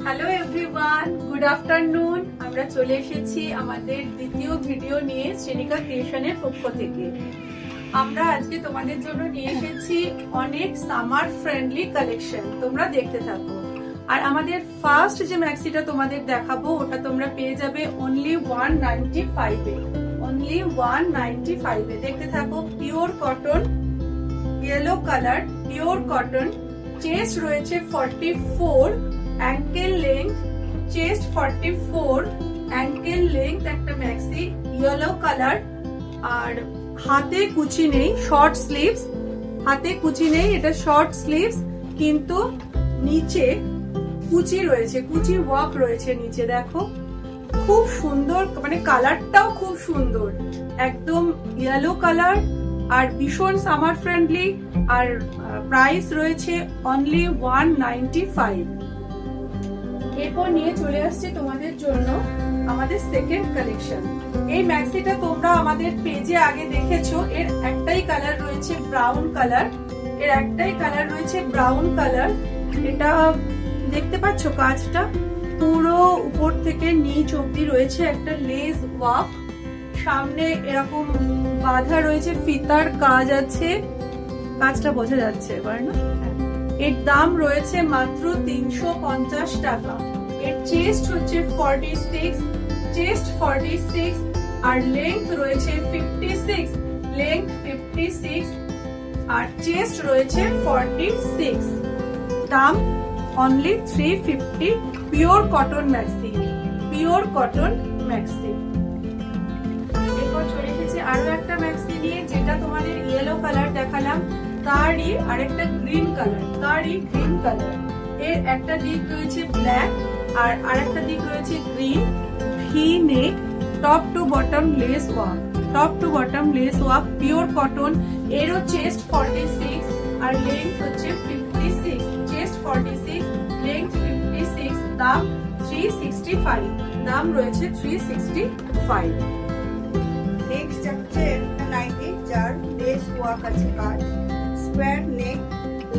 Hello everyone, good afternoon. আমরা চলে এসেছি আমাদের দ্বিতীয় ভিডিও নিয়ে শ্রেণিকা ক্রিয়েশনের পক্ষ থেকে। আমরা আজকে তোমাদের জন্য নিয়ে এসেছি অনেক সামার ফ্রেন্ডলি কালেকশন, তোমরা দেখতে থাকো। আর আমাদের ফার্স্ট যে ম্যাক্সিটা তোমাদের দেখাবো ওটা তোমরা পেয়ে যাবে অনলি 195 এ, অনলি 195 এ। দেখতে থাকো, pure cotton, yellow colour, pure cotton, chest রয়েছে 44, ankle length, chest 44, ankle length একটা ম্যাক্সি, ইয়েলো কালার। আর হাতে কুচি নেই, শর্ট স্লিভস, হাতে কুচি নেই, এটা শর্ট স্লিভস, কিন্তু নিচে কুচি রয়েছে, কুচি ওয়ার্ক রয়েছে নিচে। দেখো খুব সুন্দর, মানে কালারটাও খুব সুন্দর, একদম ইয়েলো কালার আর ভীষণ সামার ফ্রেন্ডলি। আর প্রাইস রয়েছে অনলি 195। এরপর নিয়ে চলে আসছে তোমাদের জন্য আমাদের সেকেন্ড কালেকশন। এই ম্যাক্সিটা তোমরা আমাদের পেজে আগে দেখেছো। এর একটাই কালার রয়েছে ব্রাউন কালার, এর একটাই কালার রয়েছে ব্রাউন কালার। এটা দেখতে পাচ্ছ, কাজটা পুরো উপর থেকে নিচ অব্দি রয়েছে একটা লেস ওয়ার্ক, সামনে এরকম বাঁধা রয়েছে, ফিতার কাজ আছে, কাজটা বোঝা যাচ্ছে এবার না? এর দাম রয়েছে মাত্র 350 টাকা। এর চেস্ট হচ্ছে 46, চেস্ট 46 আর লেংথ রয়েছে 56, লেংথ 56 আর চেস্ট রয়েছে 46। দাম only 350। Pure cotton maxi, pure cotton maxi. এরপর চলে এসেছে আরো একটা ম্যাক্সি নিয়ে, যেটা তোমাদের ইয়েলো কালার দেখালাম, তারই আরেকটা গ্রিন কালার, তারই গ্রিন কালার। এর একটা দিক রয়েছে ব্ল্যাক আর আরেকটা দিক রয়েছে green. V neck, top to bottom lace work, top to bottom lace work, pure cotton. এরও চেস্ট 46 আর লেংথ হচ্ছে 56, চেস্ট 46, লেংথ 56। দাম 365, দাম রয়েছে 365। নেক্সট যাচ্ছে একটা নাইটি, যার লেস ওয়ার্ক আছে কাজ, স্কোয়ার নেক,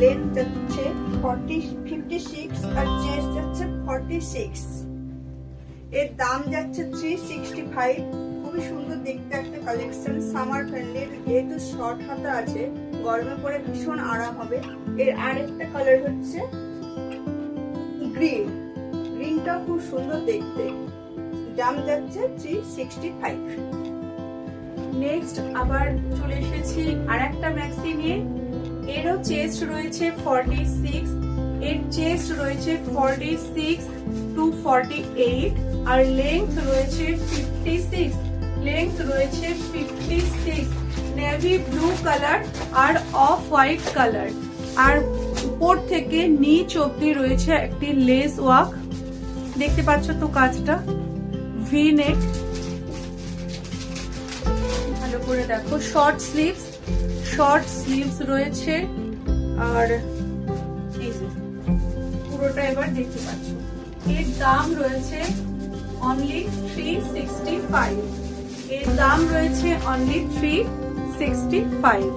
লেন্থ যাচ্ছে 56 আর চেস্ট যাচ্ছে 46। এর দাম যাচ্ছে 365। খুবই সুন্দর দেখতে একটা কালেকশন, সামার ফ্রেন্ডলি, যেহেতু শর্ট হাতা আছে, গরমে পরে ভীষণ আরাম হবে। এর আরেকটা কালার হচ্ছে গ্রিন, গ্রিনটাও খুব সুন্দর দেখতে। দাম যাচ্ছে 365। নেক্সট আবার চলে এসেছি আরেকটা ম্যাক্সি নিয়ে। এরও চেস্ট রয়েছে 46, এর চেস্ট রয়েছে 46 to 48 আর লেংথ রয়েছে 56, লেংথ রয়েছে 56। নেভি ব্লু কালার আর অফ হোয়াইট কালার। আর উপর থেকে নিচ অব্দি রয়েছে একটি লেস ওয়ার্ক, দেখতে পাচ্ছ তো কাজটা। ভি নেক, ভালো করে দেখো, শর্ট স্লিভস, শর্ট স্লিভস রয়েছে। আর এই যে পুরোটা এবার দেখতে পাচ্ছ। এর দাম রয়েছে অনলি 365, এর দাম রয়েছে অনলি 365।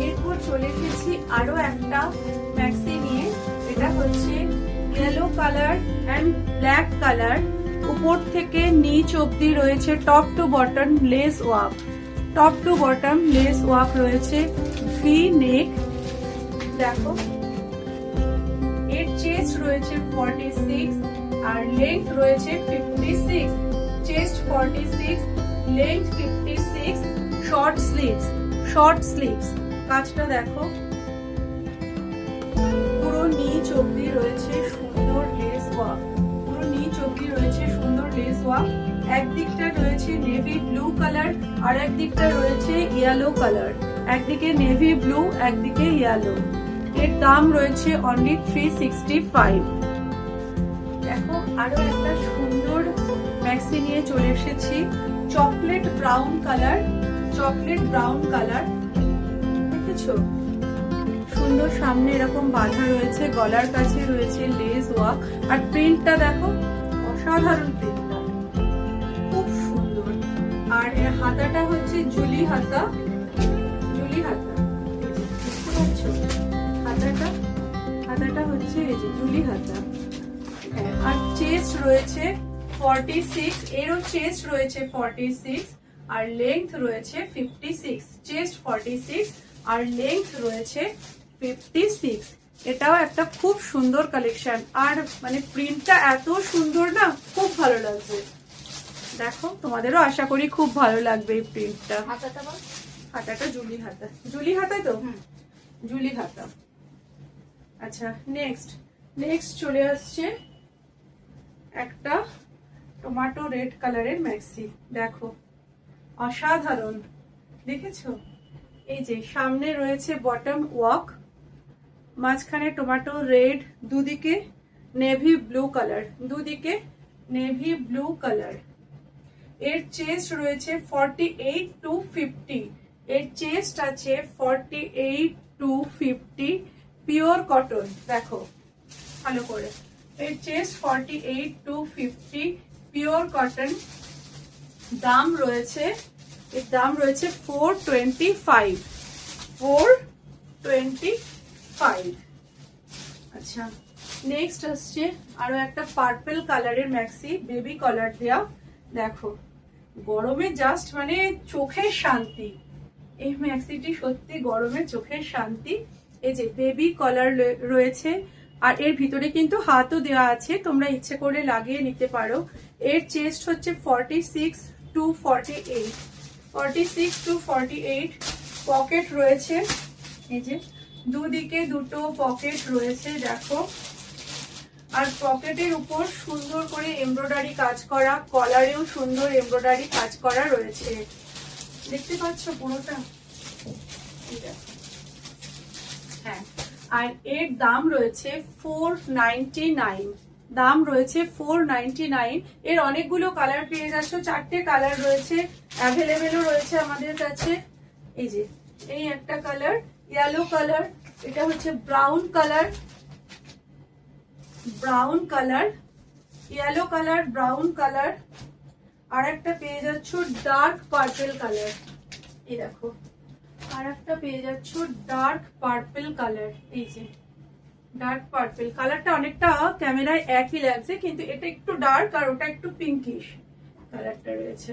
এরপর চলে এসেছি আরো একটা ম্যাক্সি নিয়ে। এটা হচ্ছে yellow colour and black colour. উপর থেকে নিচ অব্দি রয়েছে top to bottom lace work, top to bottom lace work রয়েছে। ভি নেক, দেখো এর চেস্ট রয়েছে 46 আর লেংথ রয়েছে 56, chest 46, length 56। Short sleeves, short sleeves, কাজটা দেখো পুরো নিচ অব্দি রয়েছে সুন্দর লেস ওয়ার্ক, পুরো নিচ অব্দি রয়েছে সুন্দর লেস ওয়ার্ক। একদিকটা রয়েছে নেভি ব্লু কালার আর একদিকটা রয়েছে ইয়েলো কালার, একদিকে নেভি ব্লু একদিকে ইয়েলো। এর দাম রয়েছে অনলি 365। দেখো আরো একটা সুন্দর ম্যাক্সি নিয়ে চলে এসেছি, chocolate brown colour, chocolate brown colour. দেখেছো সুন্দর, সামনে এরকম বাঁধা রয়েছে, গলার কাছে রয়েছে লেস ওয়ার্ক। আর প্রিন্টটা দেখো, অসাধারণ প্রিন্টটা, খুব সুন্দর। আর এর হাতাটা হচ্ছে জুলি হাতা, জুলি হাতা, বুঝতে পারছো? হাতাটা হাতাটা হচ্ছে এই যে জুলি হাতা। হ্যাঁ, আর চেস্ট রয়েছে 46, এরও চেস্ট রয়েছে 46 আর লেংথ রয়েছে 56। চেস্ট 46 আর লেংথ রয়েছে 56। এটাও একটা খুব সুন্দর কালেকশন, আর মানে প্রিন্টটা এত সুন্দর না, খুব ভালো লাগছে। দেখো, তোমাদেরও আশা করি খুব ভালো লাগবে এই প্রিন্টটা। হাতাটা জুলি হাতা, জুলি হাতা তো, জুলি হাতা। আচ্ছা, নেক্সট চলে আসছে একটা টমেটো রেড কালারের ম্যাক্সি। দেখো, অসাধারণ, দেখেছো? এই যে সামনে রয়েছে বটম ওয়ার্ক, মাঝখানে টমেটো রেড, দুদিকে নেভি ব্লু কালার, দুদিকে নেভি ব্লু কালার। এর চেস্ট রয়েছে 48 to 50, এর চেস্ট আছে 48 to 50, পিওর কটন। দেখো ভালো করে, এর চেস্ট 48 to 50, পিওর কটন। দাম রয়েছে, এর দাম রয়েছে 425, 425। আচ্ছা, নেক্সট আসছে আরো একটা পার্পল কালারের ম্যাক্সি, বেবি কালার দেয়া। দেখো, গরমে জাস্ট মানে চোখের শান্তি, এই ম্যাক্সিটি সত্যি গরমে চোখের শান্তি। এই যে বেবি কালার রয়েছে, আর এর ভিতরে কিন্তু হাতও দেওয়া আছে, তোমরা ইচ্ছে করে লাগিয়ে নিতে পারো। এর চেস্ট হচ্ছে 46 to 48, 46 to 48। পকেট রয়েছে, এই যে দুদিকে দুটো পকেট রয়েছে, দেখো। আর পকেটের উপর সুন্দর করে এমব্রয়ডারি কাজ করা, কলারেও সুন্দর এমব্রয়ডারি কাজ করা রয়েছে, দেখতে পাচ্ছ পুরোটা? হ্যাঁ, আর এর দাম রয়েছে 499, দাম রয়েছে 499। এর অনেকগুলো কালার পেয়ে যাচ্ছ, 4টে কালার রয়েছে, অ্যাভেলেবেলও রয়েছে আমাদের কাছে। এই যে এই একটা কালার, ইয়েলো কালার, এটা হচ্ছে brown colour, brown colour, yellow colour, brown colour. আর একটা পেয়ে যাচ্ছ ডার্ক পার্পল কালার, এই দেখো। আর একটা পেয়ে যাচ্ছ ডার্ক পার্পল কালার, এই যে ডার্ক পার্পল কালারটা অনেকটা ক্যামেরায় একই লাগছে, কিন্তু এটা একটু ডার্ক আর ওটা একটু পিঙ্কিশ কালারটা রয়েছে,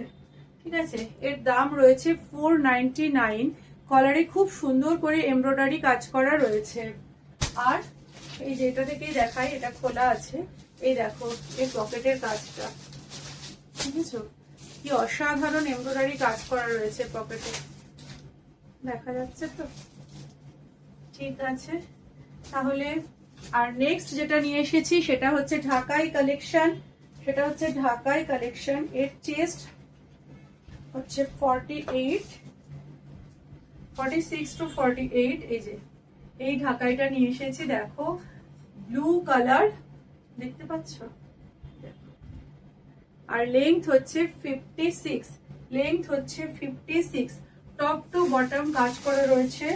ঠিক আছে। এর দাম রয়েছে 499। কলারে খুব সুন্দর করে এমব্রয়ডারি কাজ করা রয়েছে। আর এই যে এটা থেকেই দেখাই, এটা খোলা আছে, এই দেখো এই পকেটের কাজটা, বুঝেছো? কি অসাধারণ এমব্রয়ডারি কাজ করা রয়েছে পকেটে, দেখা যাচ্ছে তো? ঠিক আছে, তাহলে আর নেক্সট যেটা নিয়ে এসেছি সেটা হচ্ছে ঢাকাই কালেকশন, সেটা হচ্ছে ঢাকাই কালেকশন। এর চেস্ট হচ্ছে 46 to 48। এই যে এই ঢাকাইটা নিয়ে এসেছি, দেখো ব্লু কালার, দেখতে পাচ্ছ? আর লেংথ হচ্ছে 56, লেংথ হচ্ছে 56। টপ টু বটম কাজ করা রয়েছে,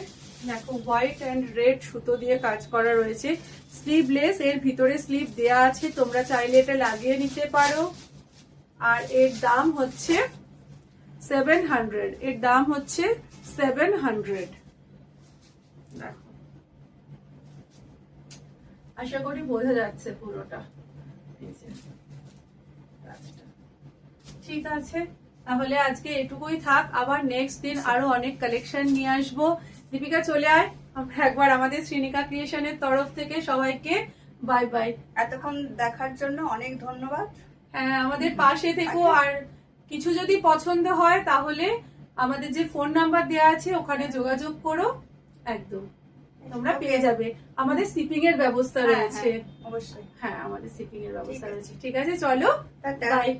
দেখো হোয়াইট এন্ড রেড সুতো দিয়ে কাজ করা রয়েছে। স্লিভলেস, এর ভিতরে স্লিভ দেয়া আছে, তোমরা চাইলে এটা লাগিয়ে নিতে পারো। আর এর দাম হচ্ছে 700, এর দাম হচ্ছে 700। দেখো, আশা করি বোঝা যাচ্ছে পুরোটা। ঠিক আছে, তাহলে আজকে এটুকুই থাক, আবার নেক্সট দিন আরো অনেক কালেকশন নিয়ে আসবো। দীপিকা চলে আয়, একবার আমাদের শ্রীনিকা ক্রিয়েশনের তরফ থেকে সবাইকে বাই বাই। এতক্ষণ দেখার জন্য অনেক ধন্যবাদ। হ্যাঁ, আমাদের পাশে থেকো, আর কিছু যদি পছন্দ হয় তাহলে আমাদের যে ফোন নাম্বার দেওয়া আছে ওখানে যোগাযোগ করো, একদম তোমরা পেয়ে যাবে। আমাদের শিপিং এর ব্যবস্থা রয়েছে, অবশ্যই। হ্যাঁ আমাদের শিপিং এর ব্যবস্থা রয়েছে। ঠিক আছে, চলো, বাই।